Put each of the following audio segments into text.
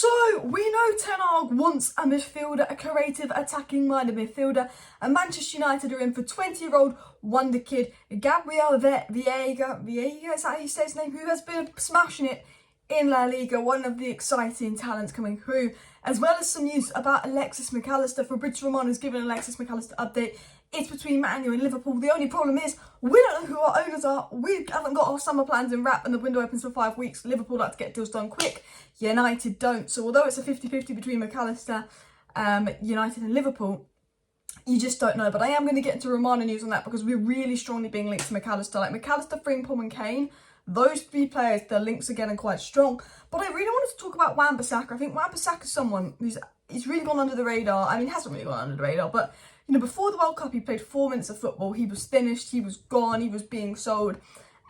So, we know Ten Hag wants a midfielder, a creative, attacking-minded midfielder, and Manchester United are in for 20-year-old wonderkid Gabriel Veiga, is that how you say his name, who has been smashing it in La Liga, one of the exciting talents coming through, as well as some news about Alexis mac-Allister. Fabrizio Romano has given Alexis mac-Allister update. It's between Man U and Liverpool. The only problem is we don't know who our owners are. We haven't got our summer plans in wrap and the window opens for 5 weeks. Liverpool like to get deals done quick. United don't. So although it's a 50-50 between mac-Allister, United and Liverpool, you just don't know. But I am going to get into Romano news on that because we're really strongly being linked to mac-Allister. Like mac-Allister, Frimpong and Kane, those three players, their links are getting quite strong. But I really wanted to talk about Wan Bissaka. I think Wan Bissaka is someone he's really gone under the radar. I mean, he hasn't really gone under the radar, but you know, before the World Cup, he played 4 minutes of football. He was finished, he was gone, he was being sold.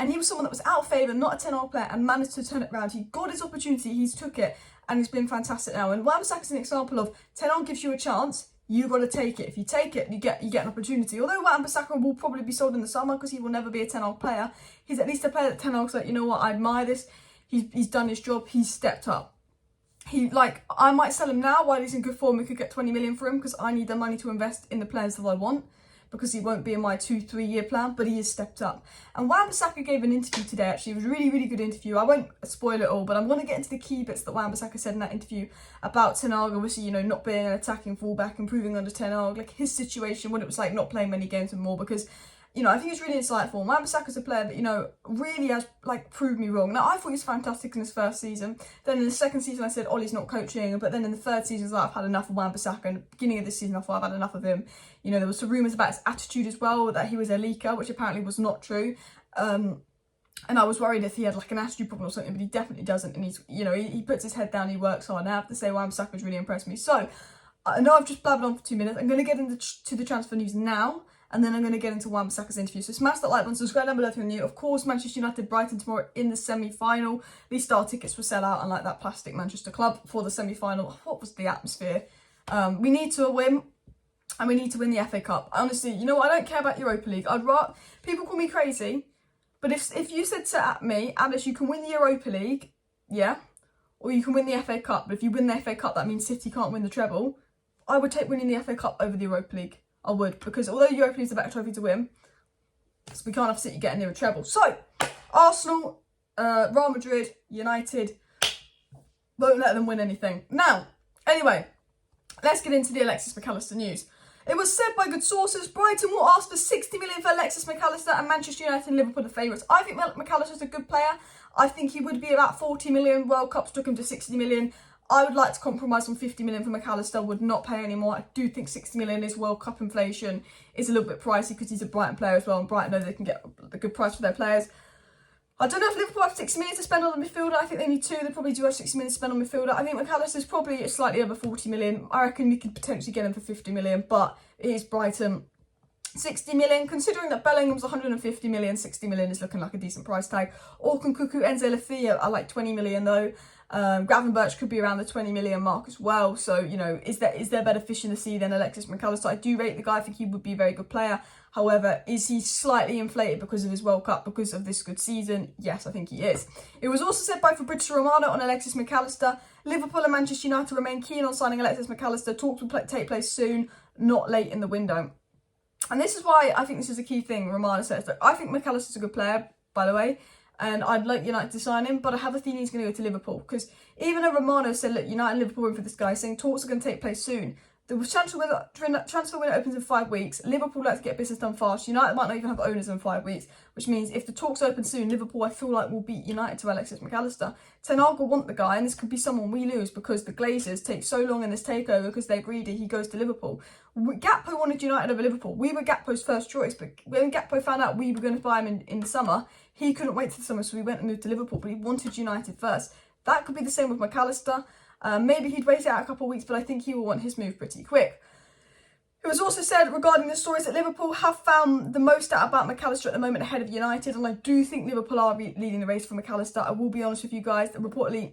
And he was someone that was out of favour, not a Ten Hag player, and managed to turn it around. He got his opportunity, he's took it, and he's been fantastic now. And Wan Bissaka is an example of Ten Hag gives you a chance, you got to take it. If you take it, you get an opportunity. Although Wan Bissaka will probably be sold in the summer because he will never be a Ten Hag player, he's at least a player that Ten Hag's like, you know what, I admire this. He's done his job, he's stepped up. I might sell him now while he's in good form. We could get 20 million for him because I need the money to invest in the players that I want, because he won't be in my 2-3 year plan, but he has stepped up. And Wan Bissaka gave an interview today, actually. It was a really, really good interview. I won't spoil it all, but I'm going to get into the key bits that Wan Bissaka said in that interview about Ten Hag, obviously, you know, not being an attacking fullback, improving under Ten Hag, like his situation, what it was like not playing many games and more, because you know, I think it's really insightful. Wan Bissaka's a player that, you know, really has, like, proved me wrong. Now, I thought he was fantastic in his first season. Then in the second season, I said, Ollie's not coaching. But then in the third season, I've had enough of Wan Bissaka. And at the beginning of this season, I thought I've had enough of him. You know, there was some rumours about his attitude as well, that he was a leaker, which apparently was not true. And I was worried if he had, like, an attitude problem or something, but he definitely doesn't. And he's, you know, he puts his head down, he works hard. And I have to say, Wan Bissaka's really impressed me. So, I know I've just blabbered on for 2 minutes. I'm going to get into the transfer news now. And then I'm going to get into Wan Bissaka's interview. So smash that like button, subscribe down below if you're new. Of course, Manchester United, Brighton tomorrow in the semi-final. These star tickets will sell out, unlike that plastic Manchester club, for the semi-final. What was the atmosphere? We need to win, and we need to win the FA Cup. Honestly, you know what? I don't care about Europa League. People call me crazy, but if you said to me, Alex, you can win the Europa League, yeah, or you can win the FA Cup. But if you win the FA Cup, that means City can't win the treble. I would take winning the FA Cup over the Europa League. I would, because although Europa League is a better trophy to win, so we can't have City getting near a treble. So, Arsenal, Real Madrid, United, won't let them win anything. Now, anyway, let's get into the Alexis mac-Allister news. It was said by good sources, Brighton will ask for 60 million for Alexis mac-Allister, and Manchester United and Liverpool are the favourites. I think mac-Allister's a good player. I think he would be about 40 million. World Cups took him to 60 million. I would like to compromise on 50 million for mac-Allister, would not pay anymore. I do think 60 million is World Cup inflation. Is a little bit pricey because he's a Brighton player as well, and Brighton know they can get a good price for their players. I don't know if Liverpool have 60 million to spend on the midfielder. I think they need 2. They probably do have 60 million to spend on midfielder. I think mac-Allister's probably slightly over 40 million. I reckon we could potentially get him for 50 million, but it is Brighton. 60 million, considering that Bellingham's 150 million, 60 million is looking like a decent price tag. Orkun, Cuckoo, Enzo Lafia are like 20 million though. Gravenberch could be around the 20 million mark as well. So, you know, is there better fish in the sea than Alexis mac-Allister? I do rate the guy. I think he would be a very good player. However, is he slightly inflated because of his World Cup, because of this good season? Yes, I think he is. It was also said by Fabrizio Romano on Alexis mac-Allister, Liverpool and Manchester United remain keen on signing Alexis mac-Allister. Talks will take place soon, not late in the window. And this is why I think this is a key thing Romano says. Look, I think mac-Allister's a good player, by the way, and I'd like United to sign him, but I have a feeling he's going to go to Liverpool, because even though Romano said, look, United and Liverpool are in for this guy, saying talks are going to take place soon. The transfer window opens in 5 weeks. Liverpool like to get business done fast. United might not even have owners in 5 weeks, which means if the talks open soon, Liverpool, I feel like, will beat United to Alexis mac-Allister. Ten Hag will want the guy, and this could be someone we lose because the Glazers take so long in this takeover because they're greedy. He goes to Liverpool. Gakpo wanted United over Liverpool. We were Gakpo's first choice, but when Gakpo found out we were going to buy him in the summer, he couldn't wait till the summer, so we went and moved to Liverpool, but he wanted United first. That could be the same with mac-Allister. Maybe he'd wait it out a couple of weeks, but I think he will want his move pretty quick. It was also said regarding the stories that Liverpool have found the most out about mac-Allister at the moment ahead of United, and I do think Liverpool are leading the race for mac-Allister. I will be honest with you guys that reportedly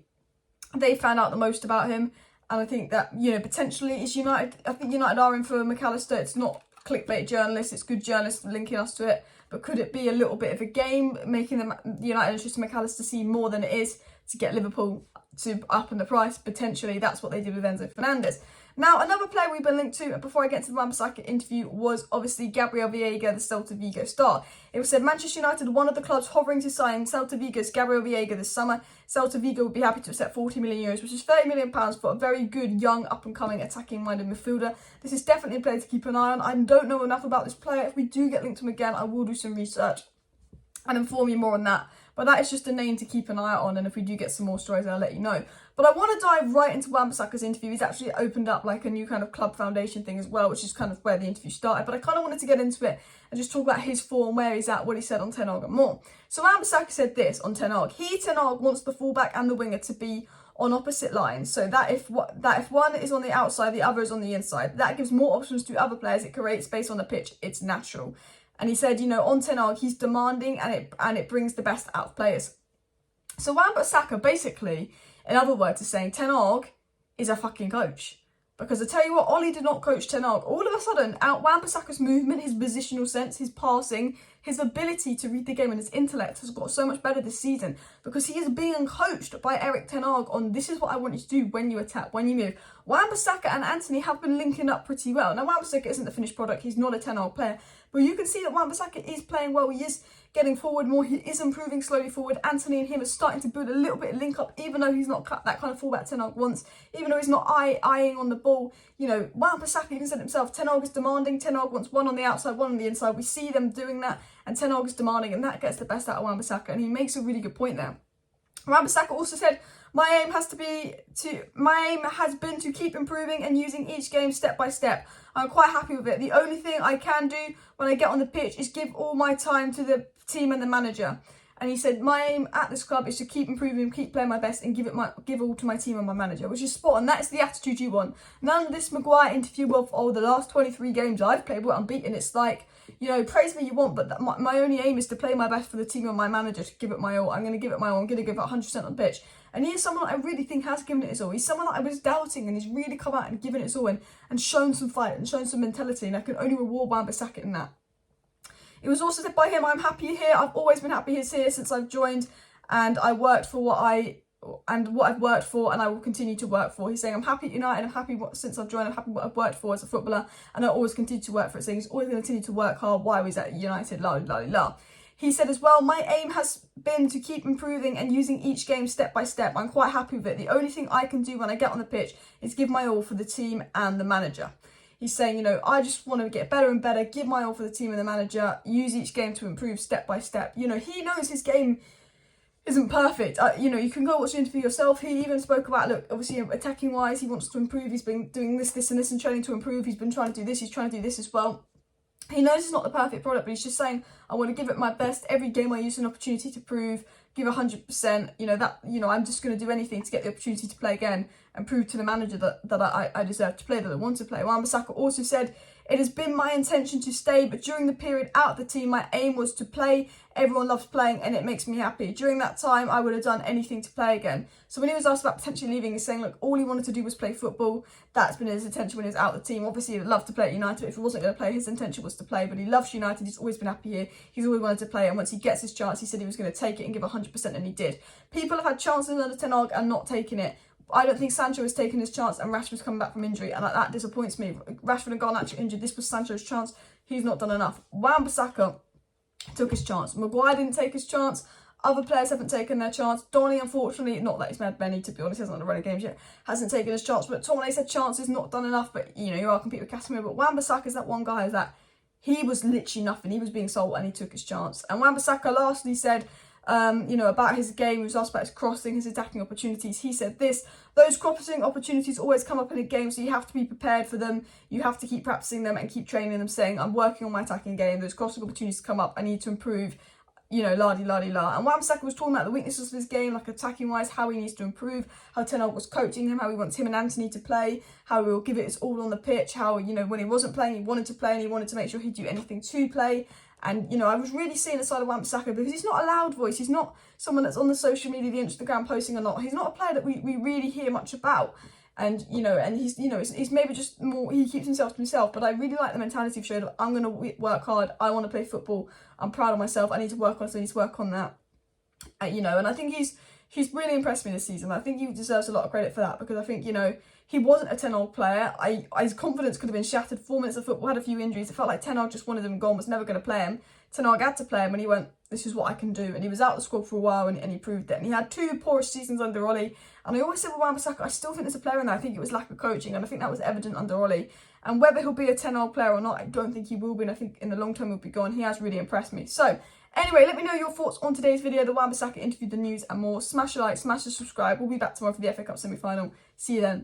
they found out the most about him, and I think that, you know, potentially is United. I think United are in for mac-Allister. It's not clickbait journalists, it's good journalists linking us to it, but could it be a little bit of a game, making the United interest in mac-Allister seem more than it is to get Liverpool to up in the price. Potentially, that's what they did with Enzo Fernandez. Now, another player we've been linked to, before I get to the Wan Bissaka interview, was obviously Gabriel Veiga, the Celta Vigo star. It was said Manchester United, one of the clubs hovering to sign Celta Vigo's Gabriel Veiga this summer. Celta Vigo would be happy to accept €40 million, which is £30 million for a very good, young, up-and-coming, attacking-minded midfielder. This is definitely a player to keep an eye on. I don't know enough about this player. If we do get linked to him again, I will do some research and inform you more on that. But that is just a name to keep an eye on, and if we do get some more stories, I'll let you know. But I want to dive right into Wan Bissaka's interview. He's actually opened up like a new kind of club foundation thing as well, which is kind of where the interview started. But I kind of wanted to get into it and just talk about his form, where he's at, what he said on Ten Hag and more. So Wan Bissaka said this on Ten Hag. Ten Hag wants the fullback and the winger to be on opposite lines, so that if one is on the outside, the other is on the inside. That gives more options to other players. It creates space on the pitch. It's natural. And he said, on Ten Hag, he's demanding and it brings the best out of players. So Wan Bissaka basically, in other words, is saying Ten Hag is a fucking coach. Because I tell you what, Ollie did not coach Ten Hag. All of a sudden, Wan Bissaka's movement, his positional sense, his passing, his ability to read the game and his intellect has got so much better this season because he is being coached by Erik Ten Hag on this is what I want you to do when you attack, when you move. Wan Bissaka and Antony have been linking up pretty well. Now, Wan Bissaka isn't the finished product. He's not a Ten Hag player. But you can see that Wan Bissaka is playing well. He is getting forward more. He is improving slowly forward. Antony and him are starting to build a little bit of link up, even though he's not that kind of fullback Ten Hag wants, even though he's not eyeing on the ball. Wan Bissaka even said himself, Ten Hag is demanding. Ten Hag wants one on the outside, one on the inside. We see them doing that, and Ten Hag is demanding, and that gets the best out of Wan Bissaka, and he makes a really good point there. Wan Bissaka also said, my aim has been to keep improving and using each game step by step. I'm quite happy with it. The only thing I can do when I get on the pitch is give all my time to the team and the manager. And he said, my aim at this club is to keep improving, keep playing my best, and give all to my team and my manager, which is spot on. That's the attitude you want. None of this Maguire interview of the last 23 games I've played, well, I'm beaten. It's like, praise me you want, but my only aim is to play my best for the team and my manager, to give it my all. I'm going to give it my all. I'm going to give it 100% on the pitch. And he is someone that I really think has given it his all. He's someone that I was doubting, and he's really come out and given it his all and shown some fight and shown some mentality, and I can only reward Wan Bissaka in that. It was also said by him, I'm happy here. I've always been happy here since I've joined, and I worked for what I've worked for, and I will continue to work for. He's saying, I'm happy at United, I'm happy since I've joined, I'm happy what I've worked for as a footballer, and I always continue to work for it. Saying he's always going to continue to work hard while he's at United, la la la la. He said as well, my aim has been to keep improving and using each game step by step. I'm quite happy with it. The only thing I can do when I get on the pitch is give my all for the team and the manager. He's saying, I just want to get better and better, give my all for the team and the manager, use each game to improve step by step. He knows his game isn't perfect. You can go watch the interview yourself. He even spoke about, look, obviously attacking wise, he wants to improve. He's been doing this and this and training to improve. He's been trying to do this. He's trying to do this as well. He knows it's not the perfect product, but he's just saying, I want to give it my best. Every game I use an opportunity to prove, give 100%. I'm just going to do anything to get the opportunity to play again and prove to the manager that I deserve to play, that I want to play. Wan Bissaka also said, it has been my intention to stay, but during the period out of the team, my aim was to play. Everyone loves playing, and it makes me happy. During that time, I would have done anything to play again. So when he was asked about potentially leaving, he's saying, look, all he wanted to do was play football. That's been his intention when he was out of the team. Obviously, he'd love to play at United, but if he wasn't going to play, his intention was to play. But he loves United. He's always been happy here. He's always wanted to play, and once he gets his chance, he said he was going to take it and give 100%, and he did. People have had chances under Ten Hag and not taken it. I don't think Sancho has taken his chance, and Rashford's coming back from injury, and that disappoints me. Rashford and Garnacho injured. This was Sancho's chance. He's not done enough. Wan Bissaka took his chance. Maguire didn't take his chance. Other players haven't taken their chance. Donny, unfortunately, not that he's mad Benny, to be honest, he hasn't had a running games yet, hasn't taken his chance. But Tomine said chance is not done enough, but you are competing with Casemiro. But Wan Bissaka is that one guy that he was literally nothing. He was being sold and he took his chance. And Wan Bissaka lastly said, about his game, he was asked about his crossing, his attacking opportunities. He said this, those crossing opportunities always come up in a game, so you have to be prepared for them. You have to keep practicing them and keep training them, saying, I'm working on my attacking game. Those crossing opportunities come up, I need to improve, la-di-la-di-la. And Wan Bissaka was talking about the weaknesses of his game, like attacking-wise, how he needs to improve, how Ten Hag was coaching him, how he wants him and Antony to play, how he will give it his all on the pitch, how, when he wasn't playing, he wanted to play and he wanted to make sure he'd do anything to play. And, I was really seeing the side of Wan Bissaka because he's not a loud voice. He's not someone that's on the social media, the Instagram posting a lot. He's not a player that we really hear much about. And, and he's maybe just more, he keeps himself to himself. But I really like the mentality of showing, I'm going to work hard. I want to play football. I'm proud of myself. I need to work on this. I need to work on that. And I think he's he's really impressed me this season. I think he deserves a lot of credit for that, because I think, you know, he wasn't a Ten Hag player. His confidence could have been shattered. 4 minutes of football, had a few injuries. It felt like Ten Hag just wanted him gone, was never going to play him. Ten Hag had to play him, and he went, this is what I can do. And he was out of the squad for a while, and he proved it. And he had 2 poorest seasons under Ollie. And I always said with Wan Bissaka, I still think there's a player in there. I think it was lack of coaching, and I think that was evident under Ollie. And whether he'll be a Ten Hag player or not, I don't think he will be. And I think in the long term he'll be gone. He has really impressed me. So anyway, let me know your thoughts on today's video, the Wan Bissaka interview, the news and more. Smash a like, smash a subscribe. We'll be back tomorrow for the FA Cup semi-final. See you then.